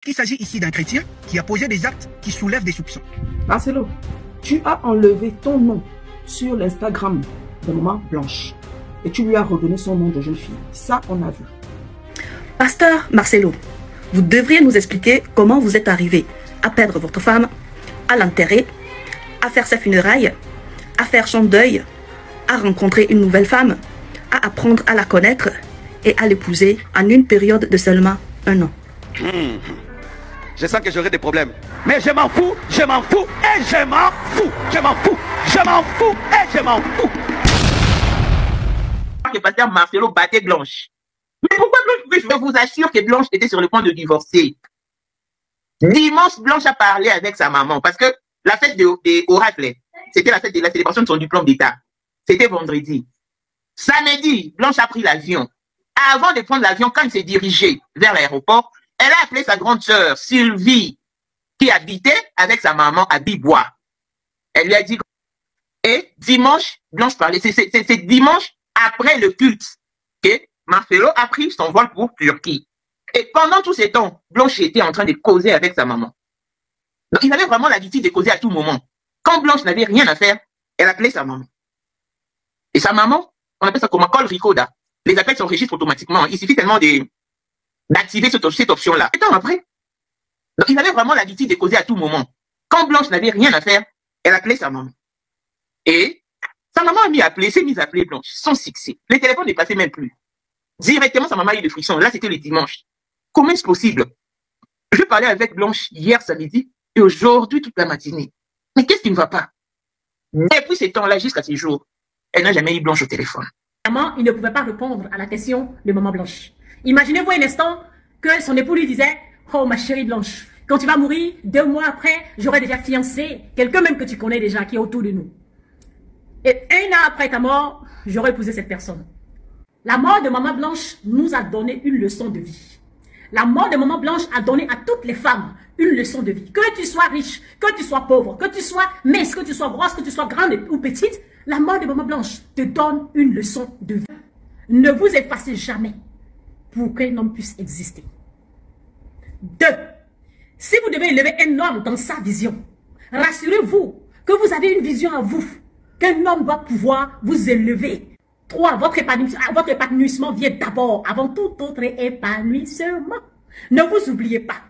Il s'agit ici d'un chrétien qui a posé des actes qui soulèvent des soupçons. Marcelo, tu as enlevé ton nom sur l'Instagram de Maman Blanche et tu lui as redonné son nom de jeune fille. Ça, on a vu. Pasteur Marcelo, vous devriez nous expliquer comment vous êtes arrivé à perdre votre femme, à l'enterrer, à faire sa funérailles, à faire son deuil, à rencontrer une nouvelle femme, à apprendre à la connaître et à l'épouser en une période de seulement 1 an. Je sens que j'aurai des problèmes. Mais je m'en fous, je m'en fous et je m'en fous. Je m'en fous, je m'en fous et je m'en fous. Que pasteur Marcelo battait Blanche. Mais pourquoi Blanche? Je vous assure que Blanche était sur le point de divorcer. Dimanche, Blanche a parlé avec sa maman parce que la fête des oracles, c'était la fête de la célébration de son diplôme d'État. C'était vendredi. Samedi, Blanche a pris l'avion. Avant de prendre l'avion, quand il s'est dirigé vers l'aéroport, elle a appelé sa grande sœur, Sylvie, qui habitait avec sa maman à Bibois. Elle lui a dit, et dimanche, Blanche parlait, c'est dimanche après le culte que Marcelo a pris son vol pour Turquie. Et pendant tout ce temps, Blanche était en train de causer avec sa maman. Donc, il avait vraiment l'habitude de causer à tout moment. Quand Blanche n'avait rien à faire, elle appelait sa maman. Et sa maman, on appelle ça comme un call recorder. Les appels s'enregistrent automatiquement. Il suffit tellement d'activer cette option-là. Et temps après, donc, il avait vraiment l'habitude de causer à tout moment. Quand Blanche n'avait rien à faire, elle appelait sa maman. Et sa maman s'est mise à appeler Blanche, sans succès. Le téléphone ne passait même plus. Directement, sa maman a eu des frissons. Là, c'était le dimanche. Comment est-ce possible? Je parlais avec Blanche hier samedi et aujourd'hui toute la matinée. Mais qu'est-ce qui ne va pas? Depuis ces temps-là jusqu'à ces jours, elle n'a jamais eu Blanche au téléphone. Maman, il ne pouvait pas répondre à la question de Maman Blanche. Imaginez-vous un instant que son époux lui disait « Oh ma chérie Blanche, quand tu vas mourir, 2 mois après, j'aurai déjà fiancé quelqu'un même que tu connais déjà qui est autour de nous. Et 1 an après ta mort, j'aurai épousé cette personne. » La mort de Maman Blanche nous a donné une leçon de vie. La mort de Maman Blanche a donné à toutes les femmes une leçon de vie. Que tu sois riche, que tu sois pauvre, que tu sois mince, que tu sois grosse, que tu sois grande ou petite, la mort de Maman Blanche te donne une leçon de vie. Ne vous effacez jamais pour qu'un homme puisse exister. 2. Si vous devez élever un homme dans sa vision, rassurez-vous que vous avez une vision à vous, qu'un homme doit pouvoir vous élever. 3. Votre épanouissement vient d'abord, avant tout autre épanouissement. Ne vous oubliez pas.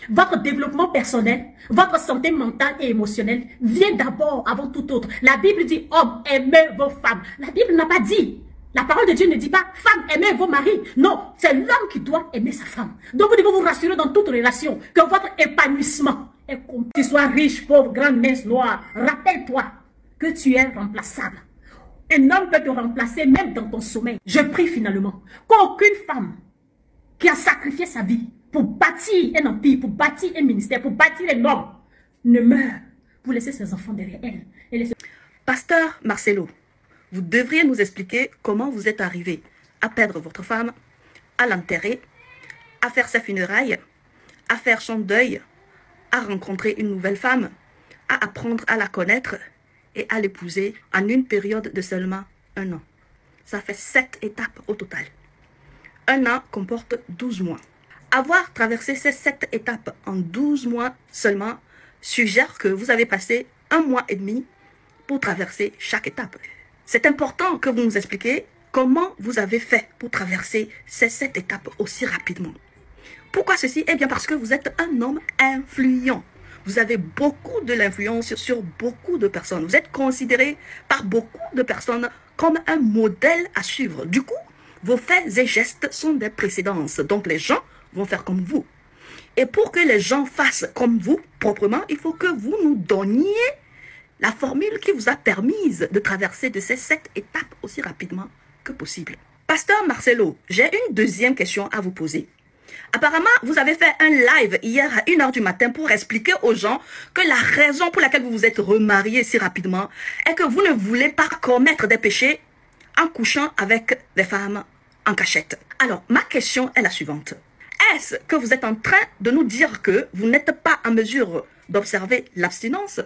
Votre développement personnel, votre santé mentale et émotionnelle vient d'abord avant tout autre. La Bible dit, hommes, aimez vos femmes. La Bible n'a pas dit. La parole de Dieu ne dit pas, femmes, aimez vos maris. Non, c'est l'homme qui doit aimer sa femme. Donc vous devez vous rassurer dans toute relation que votre épanouissement est complet. Que tu sois riche, pauvre, grande, mince, noire, rappelle-toi que tu es remplaçable. Un homme peut te remplacer même dans ton sommeil. Je prie finalement qu'aucune femme qui a sacrifié sa vie pour bâtir un empire, pour bâtir un ministère, pour bâtir un homme, ne meure pour laisser ses enfants derrière elle. Pasteur Marcelo, vous devriez nous expliquer comment vous êtes arrivé à perdre votre femme, à l'enterrer, à faire sa funérailles, à faire son deuil, à rencontrer une nouvelle femme, à apprendre à la connaître et à l'épouser en une période de seulement 1 an. Ça fait 7 étapes au total. 1 an comporte 12 mois. Avoir traversé ces 7 étapes en 12 mois seulement suggère que vous avez passé 1 mois et demi pour traverser chaque étape. C'est important que vous nous expliquiez comment vous avez fait pour traverser ces 7 étapes aussi rapidement. Pourquoi ceci? Eh bien parce que vous êtes un homme influent. Vous avez beaucoup de l'influence sur beaucoup de personnes. Vous êtes considéré par beaucoup de personnes comme un modèle à suivre. Du coup, vos faits et gestes sont des précédences. Donc les gens vont faire comme vous. Et pour que les gens fassent comme vous, proprement, il faut que vous nous donniez la formule qui vous a permise de traverser de ces 7 étapes aussi rapidement que possible. Pasteur Marcelo, j'ai une deuxième question à vous poser. Apparemment, vous avez fait un live hier à 1 h du matin pour expliquer aux gens que la raison pour laquelle vous vous êtes remarié si rapidement est que vous ne voulez pas commettre des péchés en couchant avec des femmes en cachette. Alors, ma question est la suivante. Est-ce que vous êtes en train de nous dire que vous n'êtes pas en mesure d'observer l'abstinence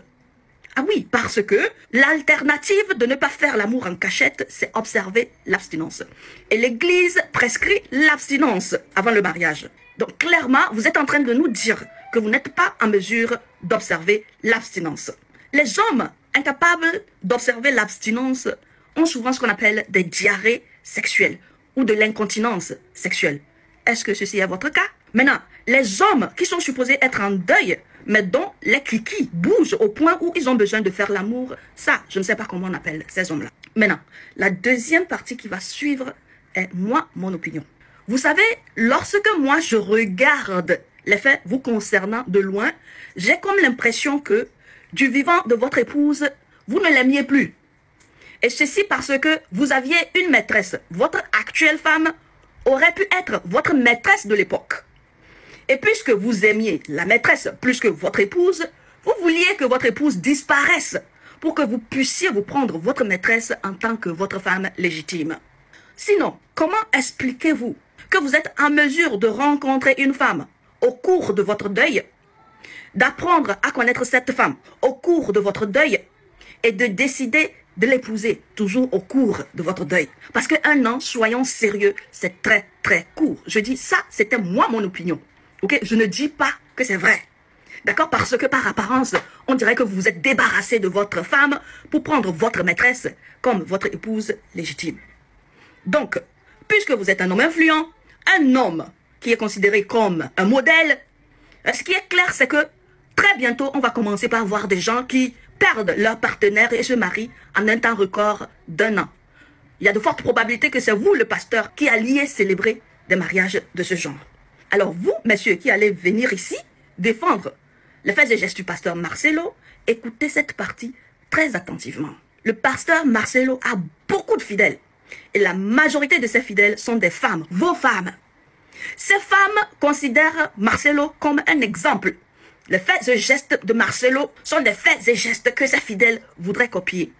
Ah oui, parce que l'alternative de ne pas faire l'amour en cachette, c'est observer l'abstinence. Et l'Église prescrit l'abstinence avant le mariage. Donc clairement, vous êtes en train de nous dire que vous n'êtes pas en mesure d'observer l'abstinence. Les hommes incapables d'observer l'abstinence ont souvent ce qu'on appelle des diarrhées sexuelles ou de l'incontinence sexuelle. Est-ce que ceci est votre cas? Maintenant, les hommes qui sont supposés être en deuil, mais dont les kikis bougent au point où ils ont besoin de faire l'amour, ça, je ne sais pas comment on appelle ces hommes-là. Maintenant, la deuxième partie qui va suivre est moi, mon opinion. Vous savez, lorsque moi je regarde les faits vous concernant de loin, j'ai comme l'impression que du vivant de votre épouse, vous ne l'aimiez plus. Et ceci parce que vous aviez une maîtresse. Votre actuelle femme aurait pu être votre maîtresse de l'époque. Et puisque vous aimiez la maîtresse plus que votre épouse, vous vouliez que votre épouse disparaisse pour que vous puissiez vous prendre votre maîtresse en tant que votre femme légitime. Sinon, comment expliquez-vous que vous êtes en mesure de rencontrer une femme au cours de votre deuil, d'apprendre à connaître cette femme au cours de votre deuil et de décider de l'épouser toujours au cours de votre deuil? Parce qu'un an, soyons sérieux, c'est très très court. Je dis ça, c'était moi mon opinion. Ok, je ne dis pas que c'est vrai. D'accord? Parce que par apparence, on dirait que vous vous êtes débarrassé de votre femme pour prendre votre maîtresse comme votre épouse légitime. Donc, puisque vous êtes un homme influent, un homme qui est considéré comme un modèle, ce qui est clair, c'est que très bientôt, on va commencer par voir des gens qui perdent leur partenaire et se marient en un temps record d'1 an. Il y a de fortes probabilités que c'est vous, le pasteur, qui alliez célébrer des mariages de ce genre. Alors vous, messieurs, qui allez venir ici défendre les faits et gestes du pasteur Marcelo, écoutez cette partie très attentivement. Le pasteur Marcelo a beaucoup de fidèles. Et la majorité de ces fidèles sont des femmes, vos femmes. Ces femmes considèrent Marcelo comme un exemple. Les faits et gestes de Marcelo sont des faits et gestes que ses fidèles voudraient copier.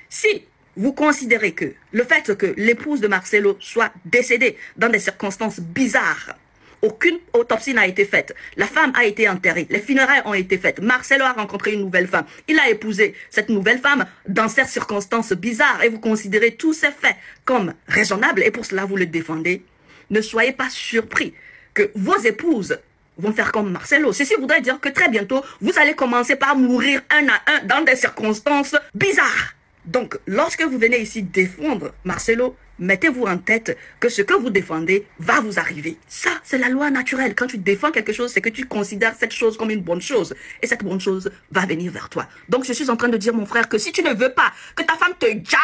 Si vous considérez que le fait que l'épouse de Marcelo soit décédée dans des circonstances bizarres, aucune autopsie n'a été faite, la femme a été enterrée, les funérailles ont été faites, Marcelo a rencontré une nouvelle femme, il a épousé cette nouvelle femme dans ces circonstances bizarres et vous considérez tous ces faits comme raisonnables et pour cela vous le défendez, ne soyez pas surpris que vos épouses vont faire comme Marcelo. Ceci voudrait dire que très bientôt, vous allez commencer par mourir un à un dans des circonstances bizarres. Donc, lorsque vous venez ici défendre Marcelo, mettez-vous en tête que ce que vous défendez va vous arriver. Ça, c'est la loi naturelle. Quand tu défends quelque chose, c'est que tu considères cette chose comme une bonne chose. Et cette bonne chose va venir vers toi. Donc, je suis en train de dire, mon frère, que si tu ne veux pas que ta femme te gâte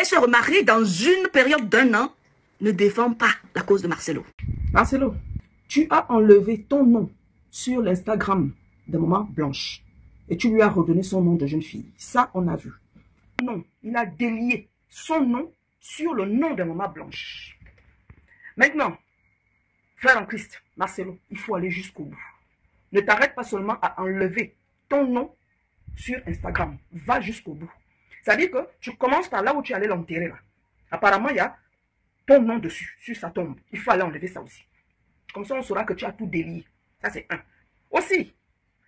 et se remarie dans une période d'1 an, ne défends pas la cause de Marcelo. Marcelo, tu as enlevé ton nom sur l'Instagram de Maman Blanche. Et tu lui as redonné son nom de jeune fille. Ça, on a vu. Non, il a délié son nom sur le nom de Maman Blanche. Maintenant, frère en Christ, Marcelo, il faut aller jusqu'au bout. Ne t'arrête pas seulement à enlever ton nom sur Instagram. Va jusqu'au bout. C'est-à-dire que tu commences par là où tu allais l'enterrer là. Apparemment, il y a ton nom dessus, sur sa tombe. Il faut aller enlever ça aussi. Comme ça, on saura que tu as tout délié. Ça, c'est un. Aussi,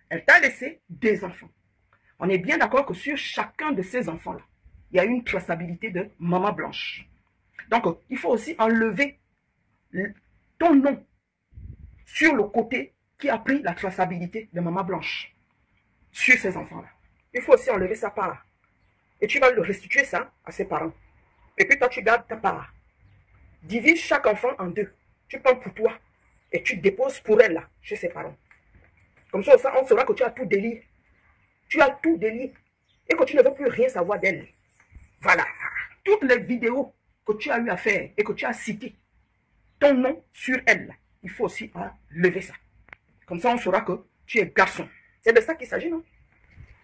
elle t'a laissé 2 enfants. On est bien d'accord que sur chacun de ces enfants-là, il y a une traçabilité de Maman Blanche. Donc, il faut aussi enlever ton nom sur le côté qui a pris la traçabilité de Maman Blanche sur ces enfants-là. Il faut aussi enlever sa part. Et tu vas le restituer ça à ses parents. Et puis toi, tu gardes ta part. Divise chaque enfant en 2. Tu prends pour toi et tu déposes pour elle là, chez ses parents. Comme ça, on saura que tu as tout délié. Tu as tout délié et que tu ne veux plus rien savoir d'elle. Voilà. Toutes les vidéos que tu as eu à faire et que tu as citées, ton nom sur elle, il faut aussi lever ça. Comme ça, on saura que tu es garçon. C'est de ça qu'il s'agit, non?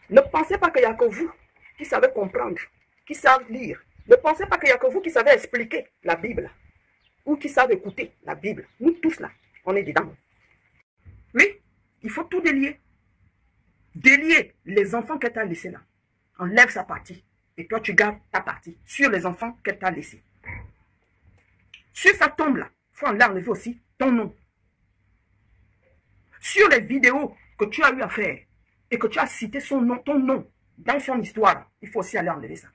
Ne pensez pas qu'il n'y a que vous qui savez comprendre, qui savent lire. Ne pensez pas qu'il n'y a que vous qui savez expliquer la Bible ou qui savent écouter la Bible. Nous tous là, on est dedans. Oui, il faut tout délier. Délier les enfants qu'elle t'a laissés là. Enlève sa partie. Et toi, tu gardes ta partie sur les enfants qu'elle t'a laissés. Sur sa tombe là, il faut enlever aussi ton nom. Sur les vidéos que tu as eu à faire et que tu as cité son nom, ton nom dans son histoire, il faut aussi aller enlever ça.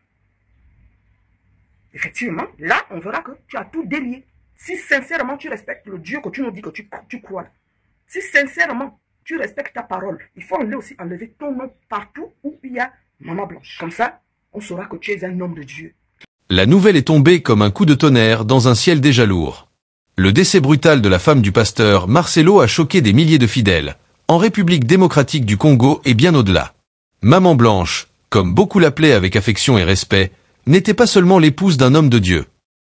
Effectivement, là, on verra que tu as tout délié. Si sincèrement tu respectes le Dieu que tu nous dis que tu crois, si sincèrement tu respectes ta parole, il faut aussi enlever ton nom partout où il y a Maman Blanche. Comme ça, on saura que tu es un homme de Dieu. La nouvelle est tombée comme un coup de tonnerre dans un ciel déjà lourd. Le décès brutal de la femme du pasteur Marcelo a choqué des milliers de fidèles, en République démocratique du Congo et bien au-delà. Maman Blanche, comme beaucoup l'appelaient avec affection et respect, n'était pas seulement l'épouse d'un homme de Dieu.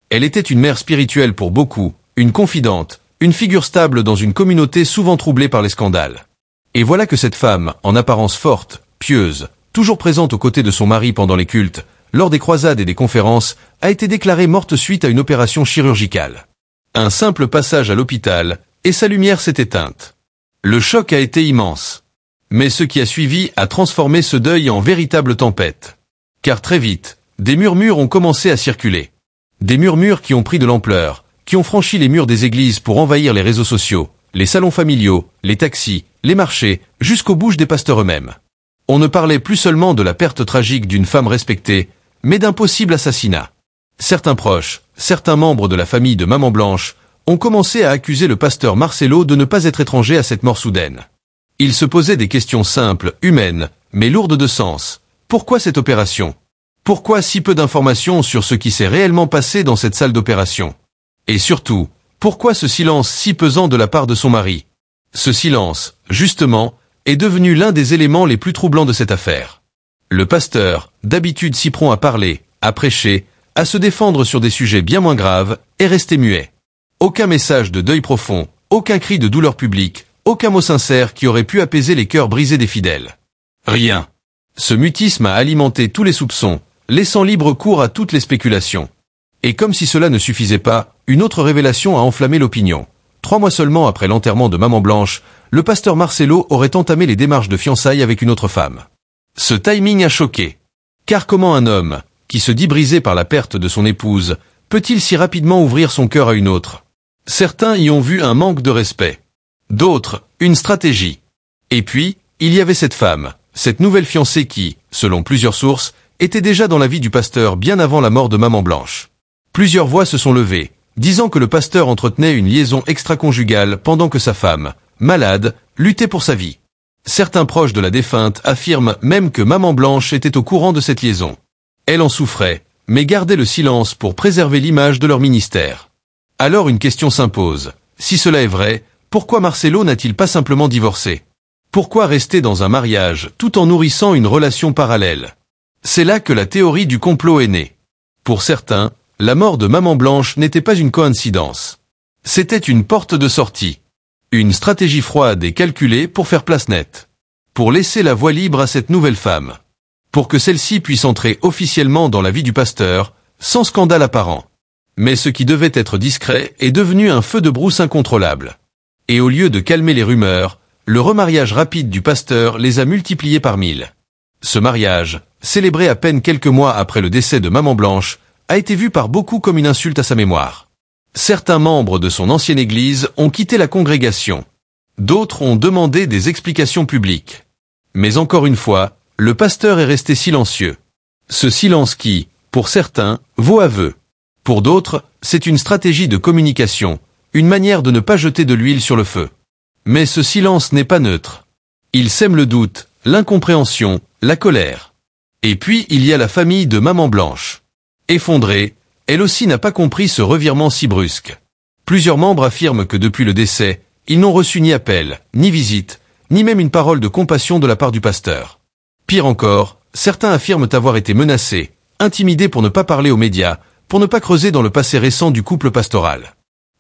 Elle était une mère spirituelle pour beaucoup, une confidente, une figure stable dans une communauté souvent troublée par les scandales. Et voilà que cette femme, en apparence forte, pieuse, toujours présente aux côtés de son mari pendant les cultes, lors des croisades et des conférences, a été déclarée morte suite à une opération chirurgicale. Un simple passage à l'hôpital, et sa lumière s'est éteinte. Le choc a été immense. Mais ce qui a suivi a transformé ce deuil en véritable tempête. Car très vite, des murmures ont commencé à circuler. Des murmures qui ont pris de l'ampleur, qui ont franchi les murs des églises pour envahir les réseaux sociaux, les salons familiaux, les taxis, les marchés, jusqu'aux bouches des pasteurs eux-mêmes. On ne parlait plus seulement de la perte tragique d'une femme respectée, mais d'un possible assassinat. Certains proches, certains membres de la famille de Maman Blanche, ont commencé à accuser le pasteur Marcelo de ne pas être étranger à cette mort soudaine. Ils se posaient des questions simples, humaines, mais lourdes de sens. Pourquoi cette opération ? Pourquoi si peu d'informations sur ce qui s'est réellement passé dans cette salle d'opération ? Et surtout, pourquoi ce silence si pesant de la part de son mari ? Ce silence, justement, est devenu l'un des éléments les plus troublants de cette affaire. Le pasteur, d'habitude si prompt à parler, à prêcher, à se défendre sur des sujets bien moins graves, est resté muet. Aucun message de deuil profond, aucun cri de douleur publique, aucun mot sincère qui aurait pu apaiser les cœurs brisés des fidèles. Rien. Ce mutisme a alimenté tous les soupçons, laissant libre cours à toutes les spéculations. Et comme si cela ne suffisait pas, une autre révélation a enflammé l'opinion. 3 mois seulement après l'enterrement de Maman Blanche, le pasteur Marcelo aurait entamé les démarches de fiançailles avec une autre femme. Ce timing a choqué. Car comment un homme, qui se dit brisé par la perte de son épouse, peut-il si rapidement ouvrir son cœur à une autre ? Certains y ont vu un manque de respect. D'autres, une stratégie. Et puis, il y avait cette femme, cette nouvelle fiancée qui, selon plusieurs sources, était déjà dans la vie du pasteur bien avant la mort de Maman Blanche. Plusieurs voix se sont levées, disant que le pasteur entretenait une liaison extra-conjugale pendant que sa femme, malade, luttait pour sa vie. Certains proches de la défunte affirment même que Maman Blanche était au courant de cette liaison. Elle en souffrait, mais gardait le silence pour préserver l'image de leur ministère. Alors une question s'impose. Si cela est vrai, pourquoi Marcelo n'a-t-il pas simplement divorcé ? Pourquoi rester dans un mariage tout en nourrissant une relation parallèle ? C'est là que la théorie du complot est née. Pour certains, la mort de Maman Blanche n'était pas une coïncidence. C'était une porte de sortie. Une stratégie froide et calculée pour faire place nette. Pour laisser la voie libre à cette nouvelle femme. Pour que celle-ci puisse entrer officiellement dans la vie du pasteur, sans scandale apparent. Mais ce qui devait être discret est devenu un feu de brousse incontrôlable. Et au lieu de calmer les rumeurs, le remariage rapide du pasteur les a multipliés par 1000. Ce mariage, célébré à peine quelques mois après le décès de Maman Blanche, a été vu par beaucoup comme une insulte à sa mémoire. Certains membres de son ancienne église ont quitté la congrégation. D'autres ont demandé des explications publiques. Mais encore une fois, le pasteur est resté silencieux. Ce silence qui, pour certains, vaut aveu. Pour d'autres, c'est une stratégie de communication, une manière de ne pas jeter de l'huile sur le feu. Mais ce silence n'est pas neutre. Il sème le doute, l'incompréhension, la colère. Et puis il y a la famille de Maman Blanche. Effondrée, elle aussi n'a pas compris ce revirement si brusque. Plusieurs membres affirment que depuis le décès, ils n'ont reçu ni appel, ni visite, ni même une parole de compassion de la part du pasteur. Pire encore, certains affirment avoir été menacés, intimidés pour ne pas parler aux médias, pour ne pas creuser dans le passé récent du couple pastoral.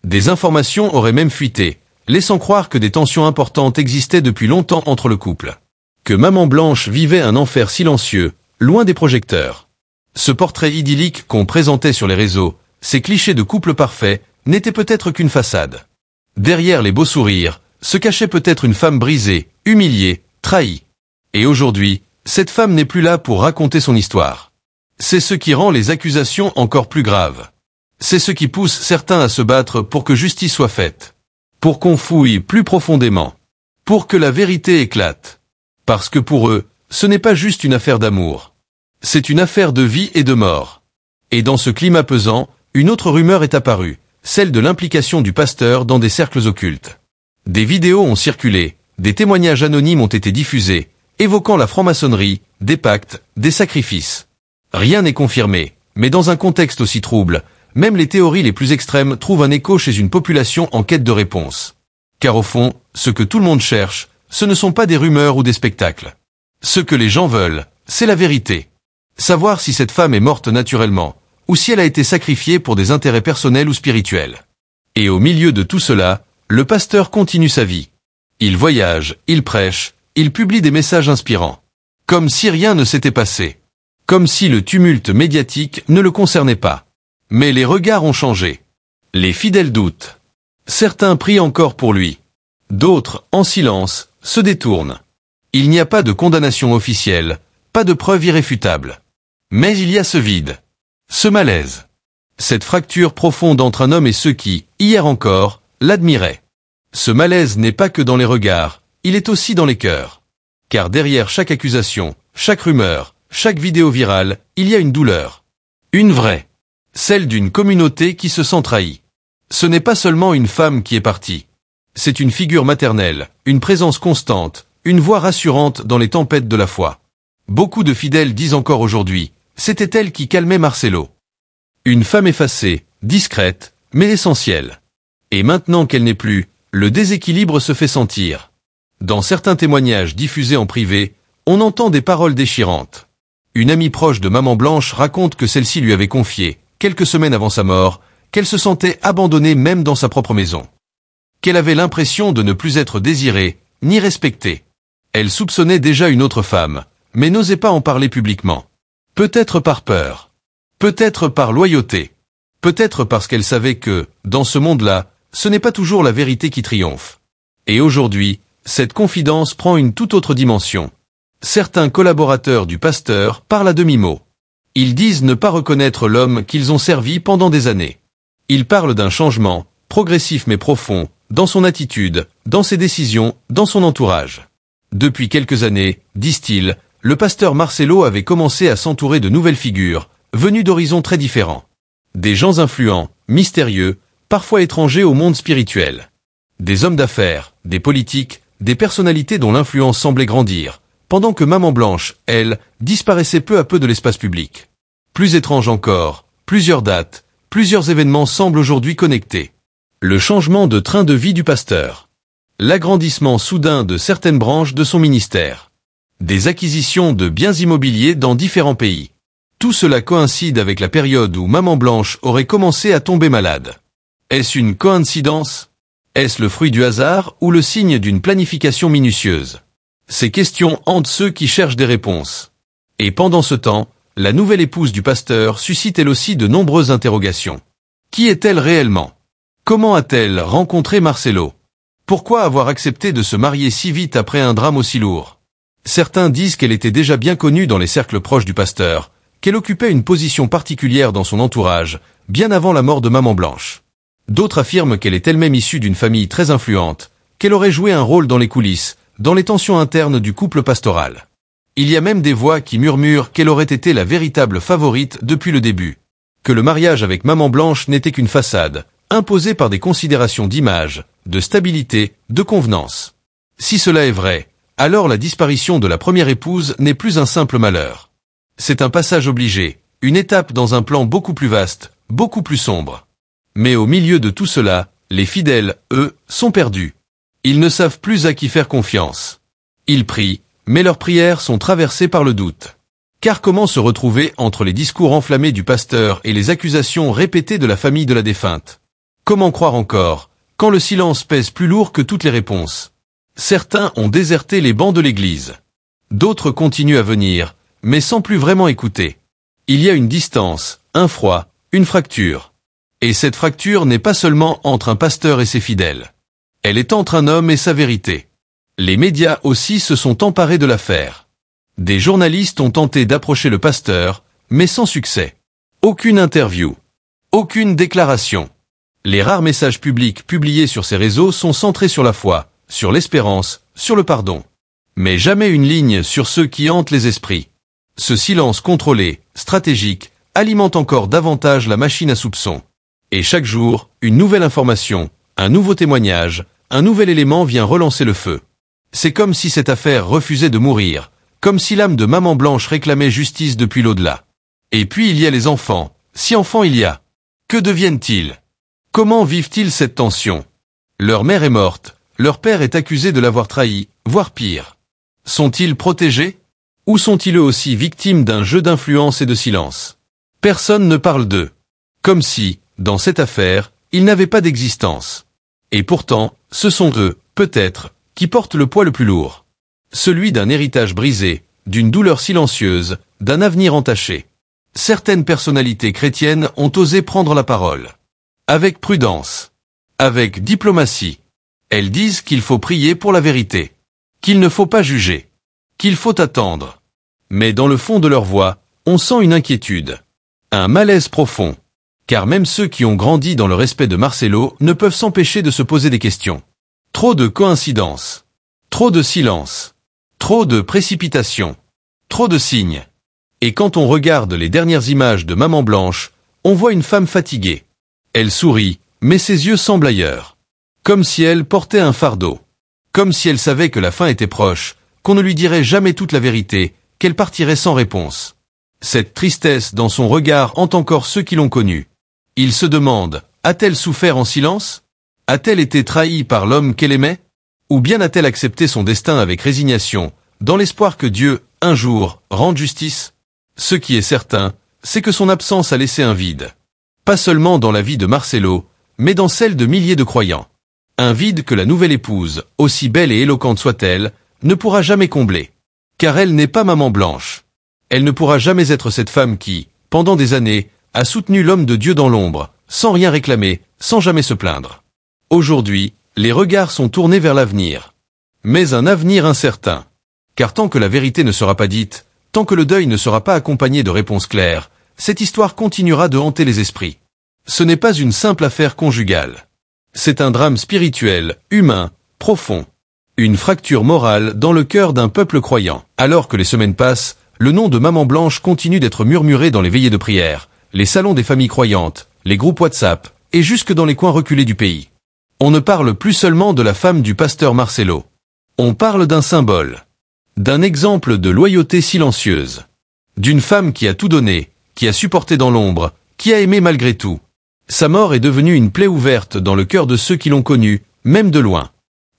Des informations auraient même fuité, laissant croire que des tensions importantes existaient depuis longtemps entre le couple. Que Maman Blanche vivait un enfer silencieux, loin des projecteurs. Ce portrait idyllique qu'on présentait sur les réseaux, ces clichés de couple parfait, n'étaient peut-être qu'une façade. Derrière les beaux sourires, se cachait peut-être une femme brisée, humiliée, trahie. Et aujourd'hui, cette femme n'est plus là pour raconter son histoire. C'est ce qui rend les accusations encore plus graves. C'est ce qui pousse certains à se battre pour que justice soit faite. Pour qu'on fouille plus profondément. Pour que la vérité éclate. Parce que pour eux, Ce n'est pas juste une affaire d'amour. C'est une affaire de vie et de mort. Et dans ce climat pesant, une autre rumeur est apparue, celle de l'implication du pasteur dans des cercles occultes. Des vidéos ont circulé, des témoignages anonymes ont été diffusés, évoquant la franc-maçonnerie, des pactes, des sacrifices. Rien n'est confirmé, mais dans un contexte aussi trouble, même les théories les plus extrêmes trouvent un écho chez une population en quête de réponse. Car au fond, ce que tout le monde cherche, ce ne sont pas des rumeurs ou des spectacles. Ce que les gens veulent, c'est la vérité. Savoir si cette femme est morte naturellement, ou si elle a été sacrifiée pour des intérêts personnels ou spirituels. Et au milieu de tout cela, le pasteur continue sa vie. Il voyage, il prêche, il publie des messages inspirants. Comme si rien ne s'était passé. Comme si le tumulte médiatique ne le concernait pas. Mais les regards ont changé. Les fidèles doutent. Certains prient encore pour lui. D'autres, en silence, se détournent. Il n'y a pas de condamnation officielle, pas de preuve irréfutable. Mais il y a ce vide. Ce malaise. Cette fracture profonde entre un homme et ceux qui, hier encore, l'admiraient. Ce malaise n'est pas que dans les regards, il est aussi dans les cœurs. Car derrière chaque accusation, chaque rumeur, chaque vidéo virale, il y a une douleur. Une vraie. Celle d'une communauté qui se sent trahie. Ce n'est pas seulement une femme qui est partie. C'est une figure maternelle, une présence constante, une voix rassurante dans les tempêtes de la foi. Beaucoup de fidèles disent encore aujourd'hui, c'était elle qui calmait Marcelo. Une femme effacée, discrète, mais essentielle. Et maintenant qu'elle n'est plus, le déséquilibre se fait sentir. Dans certains témoignages diffusés en privé, on entend des paroles déchirantes. Une amie proche de Maman Blanche raconte que celle-ci lui avait confié, quelques semaines avant sa mort, qu'elle se sentait abandonnée même dans sa propre maison. Qu'elle avait l'impression de ne plus être désirée, ni respectée. Elle soupçonnait déjà une autre femme, mais n'osait pas en parler publiquement. Peut-être par peur. Peut-être par loyauté. Peut-être parce qu'elle savait que, dans ce monde-là, ce n'est pas toujours la vérité qui triomphe. Et aujourd'hui, cette confidence prend une toute autre dimension. Certains collaborateurs du pasteur parlent à demi-mot. Ils disent ne pas reconnaître l'homme qu'ils ont servi pendant des années. Ils parlent d'un changement, progressif mais profond, dans son attitude, dans ses décisions, dans son entourage. Depuis quelques années, disent-ils, le pasteur Marcelo avait commencé à s'entourer de nouvelles figures, venues d'horizons très différents. Des gens influents, mystérieux, parfois étrangers au monde spirituel. Des hommes d'affaires, des politiques, des personnalités dont l'influence semblait grandir, pendant que Maman Blanche, elle, disparaissait peu à peu de l'espace public. Plus étrange encore, plusieurs dates, plusieurs événements semblent aujourd'hui connectés. Le changement de train de vie du pasteur. L'agrandissement soudain de certaines branches de son ministère. Des acquisitions de biens immobiliers dans différents pays. Tout cela coïncide avec la période où Maman Blanche aurait commencé à tomber malade. Est-ce une coïncidence? Est-ce le fruit du hasard ou le signe d'une planification minutieuse? Ces questions hantent ceux qui cherchent des réponses. Et pendant ce temps, la nouvelle épouse du pasteur suscite elle aussi de nombreuses interrogations. Qui est-elle réellement? Comment a-t-elle rencontré Marcelo? Pourquoi avoir accepté de se marier si vite après un drame aussi lourd? Certains disent qu'elle était déjà bien connue dans les cercles proches du pasteur, qu'elle occupait une position particulière dans son entourage, bien avant la mort de Maman Blanche. D'autres affirment qu'elle est elle-même issue d'une famille très influente, qu'elle aurait joué un rôle dans les coulisses, dans les tensions internes du couple pastoral. Il y a même des voix qui murmurent qu'elle aurait été la véritable favorite depuis le début, que le mariage avec Maman Blanche n'était qu'une façade, imposée par des considérations d'image, de stabilité, de convenance. Si cela est vrai, alors la disparition de la première épouse n'est plus un simple malheur. C'est un passage obligé, une étape dans un plan beaucoup plus vaste, beaucoup plus sombre. Mais au milieu de tout cela, les fidèles, eux, sont perdus. Ils ne savent plus à qui faire confiance. Ils prient, mais leurs prières sont traversées par le doute. Car comment se retrouver entre les discours enflammés du pasteur et les accusations répétées de la famille de la défunte? Comment croire encore, quand le silence pèse plus lourd que toutes les réponses? Certains ont déserté les bancs de l'église. D'autres continuent à venir, mais sans plus vraiment écouter. Il y a une distance, un froid, une fracture. Et cette fracture n'est pas seulement entre un pasteur et ses fidèles. Elle est entre un homme et sa vérité. Les médias aussi se sont emparés de l'affaire. Des journalistes ont tenté d'approcher le pasteur, mais sans succès. Aucune interview. Aucune déclaration. Les rares messages publics publiés sur ces réseaux sont centrés sur la foi, sur l'espérance, sur le pardon. Mais jamais une ligne sur ceux qui hantent les esprits. Ce silence contrôlé, stratégique, alimente encore davantage la machine à soupçons. Et chaque jour, une nouvelle information, un nouveau témoignage, un nouvel élément vient relancer le feu. C'est comme si cette affaire refusait de mourir, comme si l'âme de Maman Blanche réclamait justice depuis l'au-delà. Et puis il y a les enfants, si enfants il y a. Que deviennent-ils? Comment vivent-ils cette tension? Leur mère est morte, leur père est accusé de l'avoir trahi, voire pire. Sont-ils protégés? Ou sont-ils eux aussi victimes d'un jeu d'influence et de silence? Personne ne parle d'eux. Comme si, dans cette affaire, ils n'avaient pas d'existence. Et pourtant, ce sont eux, peut-être, qui portent le poids le plus lourd. Celui d'un héritage brisé, d'une douleur silencieuse, d'un avenir entaché. Certaines personnalités chrétiennes ont osé prendre la parole. Avec prudence. Avec diplomatie. Elles disent qu'il faut prier pour la vérité. Qu'il ne faut pas juger. Qu'il faut attendre. Mais dans le fond de leur voix, on sent une inquiétude. Un malaise profond. Car même ceux qui ont grandi dans le respect de Marcelo ne peuvent s'empêcher de se poser des questions. Trop de coïncidences. Trop de silence. Trop de précipitation. Trop de signes. Et quand on regarde les dernières images de Maman Blanche, on voit une femme fatiguée. Elle sourit, mais ses yeux semblent ailleurs. Comme si elle portait un fardeau. Comme si elle savait que la fin était proche, qu'on ne lui dirait jamais toute la vérité, qu'elle partirait sans réponse. Cette tristesse dans son regard hante encore ceux qui l'ont connue. Ils se demandent, a-t-elle souffert en silence? A-t-elle été trahie par l'homme qu'elle aimait? Ou bien a-t-elle accepté son destin avec résignation, dans l'espoir que Dieu, un jour, rende justice? Ce qui est certain, c'est que son absence a laissé un vide. Pas seulement dans la vie de Marcelo, mais dans celle de milliers de croyants. Un vide que la nouvelle épouse, aussi belle et éloquente soit-elle, ne pourra jamais combler. Car elle n'est pas Maman Blanche. Elle ne pourra jamais être cette femme qui, pendant des années, a soutenu l'homme de Dieu dans l'ombre, sans rien réclamer, sans jamais se plaindre. Aujourd'hui, les regards sont tournés vers l'avenir. Mais un avenir incertain. Car tant que la vérité ne sera pas dite, tant que le deuil ne sera pas accompagné de réponses claires, cette histoire continuera de hanter les esprits. Ce n'est pas une simple affaire conjugale. C'est un drame spirituel, humain, profond. Une fracture morale dans le cœur d'un peuple croyant. Alors que les semaines passent, le nom de Maman Blanche continue d'être murmuré dans les veillées de prière, les salons des familles croyantes, les groupes WhatsApp, et jusque dans les coins reculés du pays. On ne parle plus seulement de la femme du pasteur Marcelo. On parle d'un symbole. D'un exemple de loyauté silencieuse. D'une femme qui a tout donné, qui a supporté dans l'ombre, qui a aimé malgré tout. Sa mort est devenue une plaie ouverte dans le cœur de ceux qui l'ont connue, même de loin.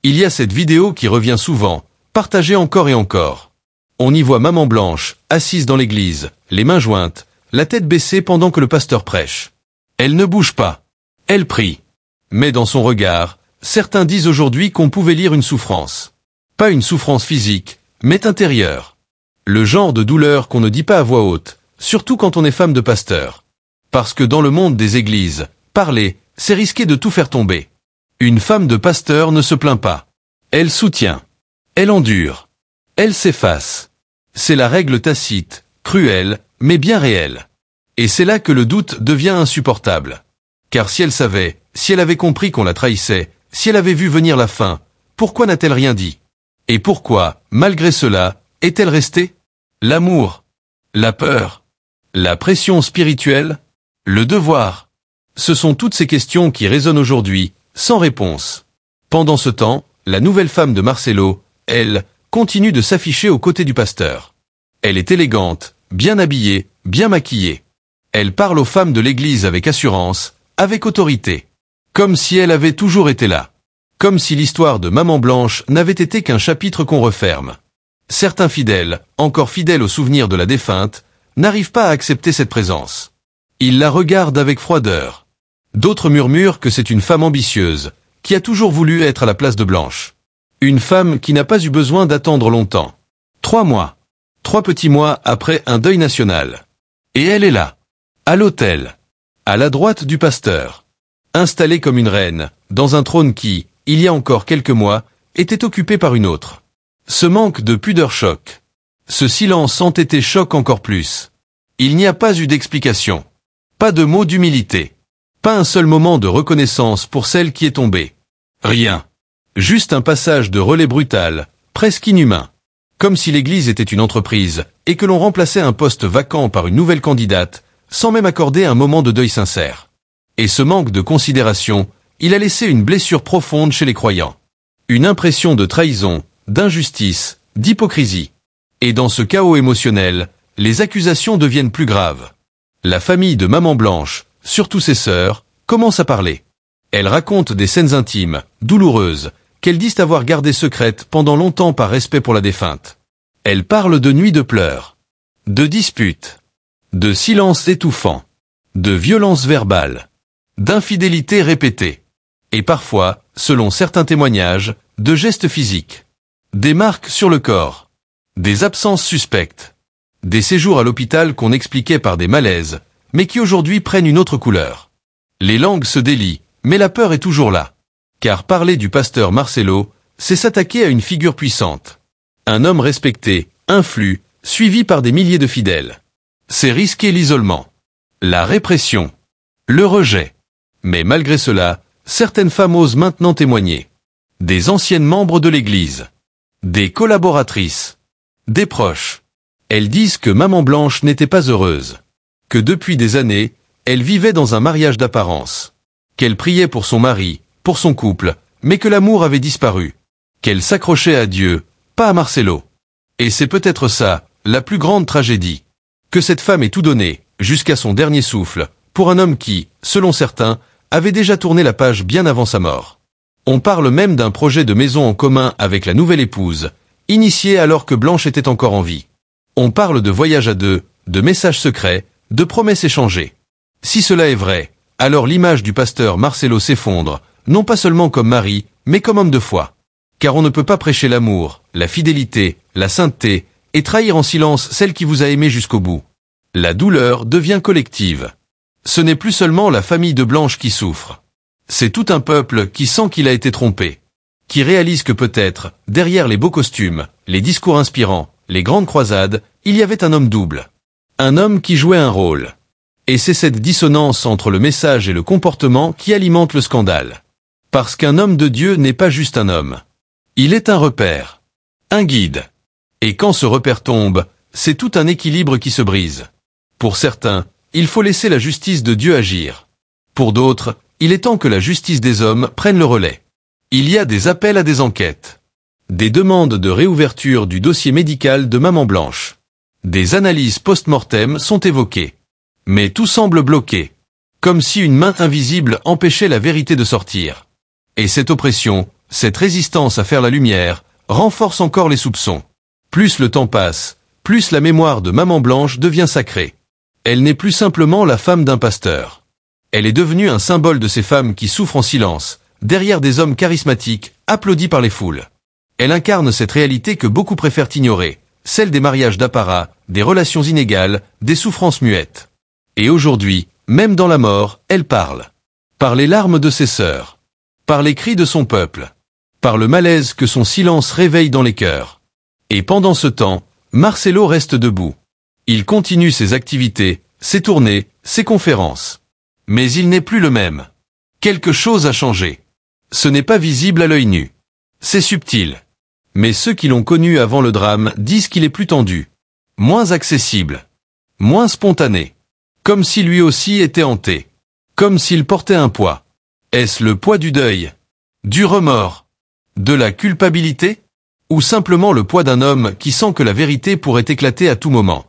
Il y a cette vidéo qui revient souvent, partagée encore et encore. On y voit Maman Blanche, assise dans l'église, les mains jointes, la tête baissée pendant que le pasteur prêche. Elle ne bouge pas. Elle prie. Mais dans son regard, certains disent aujourd'hui qu'on pouvait lire une souffrance. Pas une souffrance physique, mais intérieure. Le genre de douleur qu'on ne dit pas à voix haute, surtout quand on est femme de pasteur. Parce que dans le monde des églises, parler, c'est risquer de tout faire tomber. Une femme de pasteur ne se plaint pas. Elle soutient. Elle endure. Elle s'efface. C'est la règle tacite, cruelle, mais bien réelle. Et c'est là que le doute devient insupportable. Car si elle savait, si elle avait compris qu'on la trahissait, si elle avait vu venir la fin, pourquoi n'a-t-elle rien dit? Et pourquoi, malgré cela, est-elle restée? L'amour, la peur, la pression spirituelle, le devoir. Ce sont toutes ces questions qui résonnent aujourd'hui, sans réponse. Pendant ce temps, la nouvelle femme de Marcelo, elle, continue de s'afficher aux côtés du pasteur. Elle est élégante, bien habillée, bien maquillée. Elle parle aux femmes de l'église avec assurance, avec autorité. Comme si elle avait toujours été là. Comme si l'histoire de Maman Blanche n'avait été qu'un chapitre qu'on referme. Certains fidèles, encore fidèles au souvenir de la défunte, n'arrivent pas à accepter cette présence. Ils la regardent avec froideur. D'autres murmurent que c'est une femme ambitieuse, qui a toujours voulu être à la place de Blanche. Une femme qui n'a pas eu besoin d'attendre longtemps. 3 mois. 3 petits mois après un deuil national. Et elle est là. À l'autel. À la droite du pasteur. Installée comme une reine, dans un trône qui, il y a encore quelques mois, était occupé par une autre. Ce manque de pudeur choque. Ce silence entêté choque encore plus. Il n'y a pas eu d'explication. Pas de mot d'humilité. Pas un seul moment de reconnaissance pour celle qui est tombée. Rien. Juste un passage de relais brutal, presque inhumain. comme si l'église était une entreprise, et que l'on remplaçait un poste vacant par une nouvelle candidate, sans même accorder un moment de deuil sincère. Et ce manque de considération, il a laissé une blessure profonde chez les croyants. Une impression de trahison, d'injustice, d'hypocrisie. Et dans ce chaos émotionnel, les accusations deviennent plus graves. La famille de Maman Blanche, surtout ses sœurs, commence à parler. Elle raconte des scènes intimes, douloureuses, qu'elles disent avoir gardées secrètes pendant longtemps par respect pour la défunte. Elle parle de nuits de pleurs, de disputes, de silences étouffants, de violences verbales, d'infidélités répétées, et parfois, selon certains témoignages, de gestes physiques, des marques sur le corps, des absences suspectes, des séjours à l'hôpital qu'on expliquait par des malaises, mais qui aujourd'hui prennent une autre couleur. Les langues se délient, mais la peur est toujours là. Car parler du pasteur Marcelo, c'est s'attaquer à une figure puissante. Un homme respecté, influent, suivi par des milliers de fidèles. C'est risquer l'isolement, la répression, le rejet. Mais malgré cela, certaines femmes osent maintenant témoigner. Des anciennes membres de l'Église, des collaboratrices, des proches. Elles disent que Maman Blanche n'était pas heureuse, que depuis des années, elle vivait dans un mariage d'apparence, qu'elle priait pour son mari, pour son couple, mais que l'amour avait disparu, qu'elle s'accrochait à Dieu, pas à Marcelo. Et c'est peut-être ça, la plus grande tragédie, que cette femme ait tout donné, jusqu'à son dernier souffle, pour un homme qui, selon certains, avait déjà tourné la page bien avant sa mort. On parle même d'un projet de maison en commun avec la nouvelle épouse, initié alors que Blanche était encore en vie. On parle de voyage à deux, de messages secrets, de promesses échangées. Si cela est vrai, alors l'image du pasteur Marcelo s'effondre, non pas seulement comme mari, mais comme homme de foi. Car on ne peut pas prêcher l'amour, la fidélité, la sainteté, et trahir en silence celle qui vous a aimé jusqu'au bout. La douleur devient collective. Ce n'est plus seulement la famille de Blanche qui souffre. C'est tout un peuple qui sent qu'il a été trompé, qui réalise que peut-être, derrière les beaux costumes, les discours inspirants, les grandes croisades, il y avait un homme double. Un homme qui jouait un rôle. Et c'est cette dissonance entre le message et le comportement qui alimente le scandale. Parce qu'un homme de Dieu n'est pas juste un homme. Il est un repère, un guide. Et quand ce repère tombe, c'est tout un équilibre qui se brise. Pour certains, il faut laisser la justice de Dieu agir. Pour d'autres, il est temps que la justice des hommes prenne le relais. Il y a des appels à des enquêtes. Des demandes de réouverture du dossier médical de Maman Blanche. Des analyses post-mortem sont évoquées. Mais tout semble bloqué. Comme si une main invisible empêchait la vérité de sortir. Et cette oppression, cette résistance à faire la lumière, renforce encore les soupçons. Plus le temps passe, plus la mémoire de Maman Blanche devient sacrée. Elle n'est plus simplement la femme d'un pasteur. Elle est devenue un symbole de ces femmes qui souffrent en silence, derrière des hommes charismatiques, applaudis par les foules. Elle incarne cette réalité que beaucoup préfèrent ignorer, celle des mariages d'apparat, des relations inégales, des souffrances muettes. Et aujourd'hui, même dans la mort, elle parle. Par les larmes de ses sœurs. Par les cris de son peuple. Par le malaise que son silence réveille dans les cœurs. Et pendant ce temps, Marcelo reste debout. Il continue ses activités, ses tournées, ses conférences. Mais il n'est plus le même. Quelque chose a changé. Ce n'est pas visible à l'œil nu. C'est subtil. Mais ceux qui l'ont connu avant le drame disent qu'il est plus tendu. Moins accessible. Moins spontané. Comme si lui aussi était hanté. Comme s'il portait un poids. Est-ce le poids du deuil? Du remords? De la culpabilité? Ou simplement le poids d'un homme qui sent que la vérité pourrait éclater à tout moment?